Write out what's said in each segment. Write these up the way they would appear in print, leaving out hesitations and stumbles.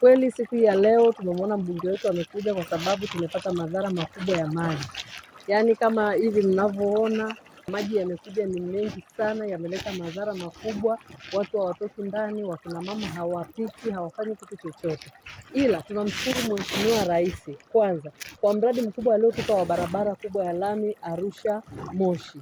Kweli siku ya leo tumemwona mbunge wetu amekuja kwa sababu tumepata madhara makubwa ya maji. Yaani kama hivi mnavyoona maji yamekuja ni mengi sana, yameleta madhara makubwa. Watu hawatoki ndani, wakina mama hawapiki, hawafanyi kitu chochote. Ila tunamshukuru Mheshimiwa Rais kwanza kwa mradi mkubwa aliotupa wa barabara kubwa ya lami Arusha Moshi.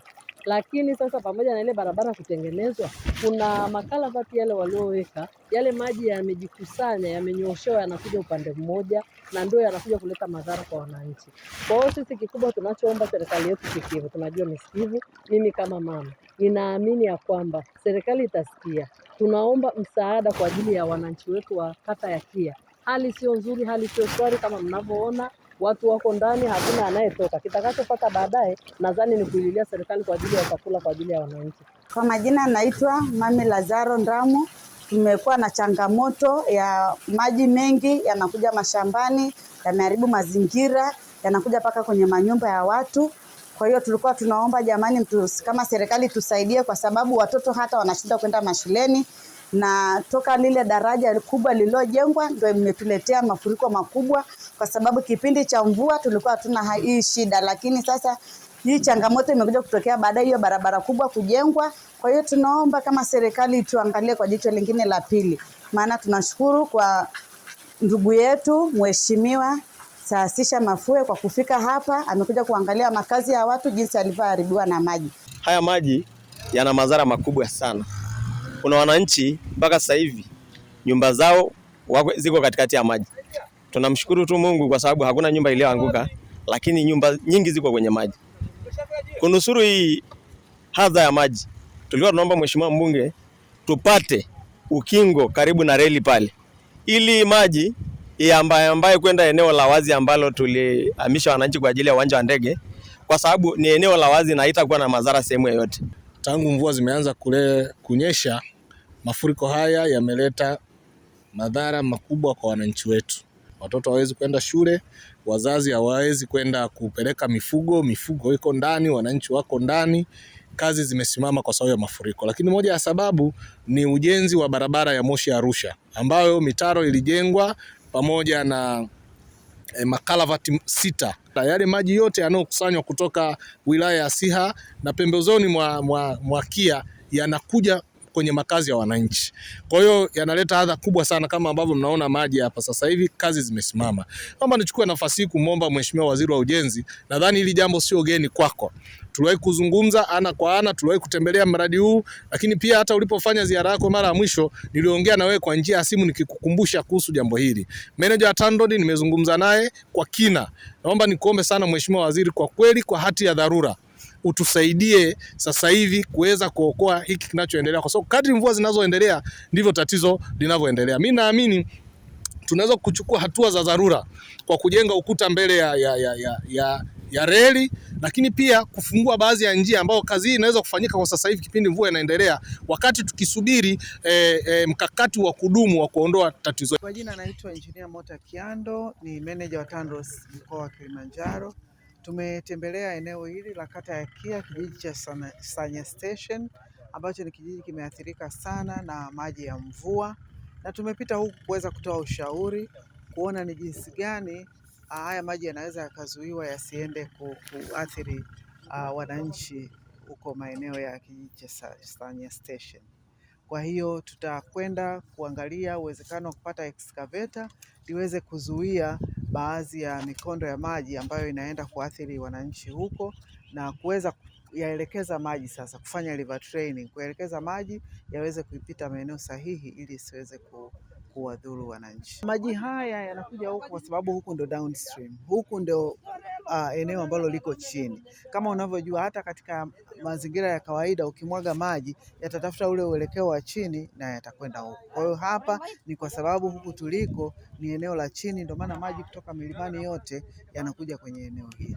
Lakini sasa pamoja na ile barabara kutengenezwa, kuna makalavati yale walioweka, yale maji yamejikusanya, yamenyooshewa, yanakuja upande mmoja na ndio yanakuja kuleta madhara kwa wananchi. Kwa hiyo sisi kikubwa tunachoomba serikali yetu sikivu, tunajua ni sikivu. Mimi kama mama ninaamini ya kwamba serikali itasikia. Tunaomba msaada kwa ajili ya wananchi wetu wa kata ya Kia. Hali sio nzuri, hali sio shwari kama mnavyoona. Watu wako ndani, hakuna anayetoka. Kitakachopata baadaye nadhani ni kuililia serikali kwa ajili ya chakula kwa ajili ya wananchi. Kwa majina naitwa Mami Lazaro Ndamu. Tumekuwa na changamoto ya maji mengi yanakuja mashambani, yameharibu mazingira, yanakuja paka kwenye manyumba ya watu. Kwa hiyo tulikuwa tunaomba jamani, kama serikali tusaidie, kwa sababu watoto hata wanashinda kwenda mashuleni, na toka lile daraja kubwa lililojengwa ndio imetuletea mafuriko makubwa, kwa sababu kipindi cha mvua tulikuwa hatuna hii shida, lakini sasa hii changamoto imekuja kutokea baada hiyo barabara kubwa kujengwa. Kwa hiyo tunaomba kama serikali tuangalie kwa jicho lingine la pili. Maana tunashukuru kwa ndugu yetu Mheshimiwa Saasisha Mafue kwa kufika hapa, amekuja kuangalia makazi ya watu jinsi yalivyoharibiwa na maji. Haya maji yana madhara makubwa sana. Kuna wananchi mpaka sasa hivi nyumba zao ziko katikati ya maji. Tunamshukuru tu Mungu kwa sababu hakuna nyumba iliyoanguka, lakini nyumba nyingi ziko kwenye maji. Kunusuru hii hadha ya maji, tulikuwa tunaomba Mheshimiwa mbunge tupate ukingo karibu na reli pale, ili maji ambaye kwenda eneo la wazi ambalo tulihamisha wananchi kwa ajili ya uwanja wa ndege, kwa sababu ni eneo la wazi na haitakuwa na madhara sehemu yoyote. Tangu mvua zimeanza kunyesha, mafuriko haya yameleta madhara makubwa kwa wananchi wetu. Watoto hawezi kwenda shule, wazazi hawawezi kwenda kupeleka mifugo iko ndani, wananchi wako ndani, kazi zimesimama kwa sababu ya mafuriko. Lakini moja ya sababu ni ujenzi wa barabara ya Moshi Arusha, ambayo mitaro ilijengwa pamoja na makalavati 6. Yale maji yote yanayokusanywa kutoka wilaya ya Siha na pembezoni mwa Kia yanakuja kwenye makazi ya wananchi. Kwa hiyo yanaleta adha kubwa sana, kama ambavyo mnaona maji hapa sasa hivi, kazi zimesimama. Kama nichukue nafasi hii kumwomba Mheshimiwa Waziri wa Ujenzi, nadhani hili jambo sio geni kwako. Tuliwahi kuzungumza ana kwa ana, tuliwahi kutembelea mradi huu, lakini pia hata ulipofanya ziara yako mara ya mwisho niliongea na wewe kwa njia ya simu nikikukumbusha kuhusu jambo hili. Meneja wa TANROADS nimezungumza naye kwa kina. Naomba nikuombe sana Mheshimiwa Waziri, kwa kweli kwa hati ya dharura utusaidie sasa hivi kuweza kuokoa hiki kinachoendelea, kwa sababu kadri mvua zinazoendelea ndivyo tatizo linavyoendelea. Mimi naamini tunaweza kuchukua hatua za dharura kwa kujenga ukuta mbele ya reli, lakini pia kufungua baadhi ya njia ambao kazi hii inaweza kufanyika kwa sasa hivi kipindi mvua inaendelea, wakati tukisubiri mkakati wa kudumu wa kuondoa tatizo. Kwa jina naitwa Engineer Mota Kiando, ni manager wa TANROADS mkoa wa Kilimanjaro. Tumetembelea eneo hili la kata ya Kia, kijiji cha Sanya Station, ambacho ni kijiji kimeathirika sana na maji ya mvua, na tumepita huku kuweza kutoa ushauri, kuona ni jinsi gani haya maji yanaweza yakazuiwa yasiende kuathiri wananchi huko maeneo ya kijiji cha Sanya Station. Kwa hiyo tutakwenda kuangalia uwezekano wa kupata excavator liweze kuzuia baadhi ya mikondo ya maji ambayo inaenda kuathiri wananchi huko, na kuweza yaelekeza maji sasa, kufanya river training, kuelekeza maji yaweze kuipita maeneo sahihi ili isiweze kuwadhuru wananchi. Maji haya yanakuja huku kwa sababu huku ndo downstream, huku ndo eneo ambalo liko chini. Kama unavyojua, hata katika mazingira ya kawaida ukimwaga maji yatatafuta ule uelekeo wa chini na yatakwenda huku. Kwa hiyo hapa ni kwa sababu huku tuliko ni eneo la chini, ndio maana maji kutoka milimani yote yanakuja kwenye eneo hili.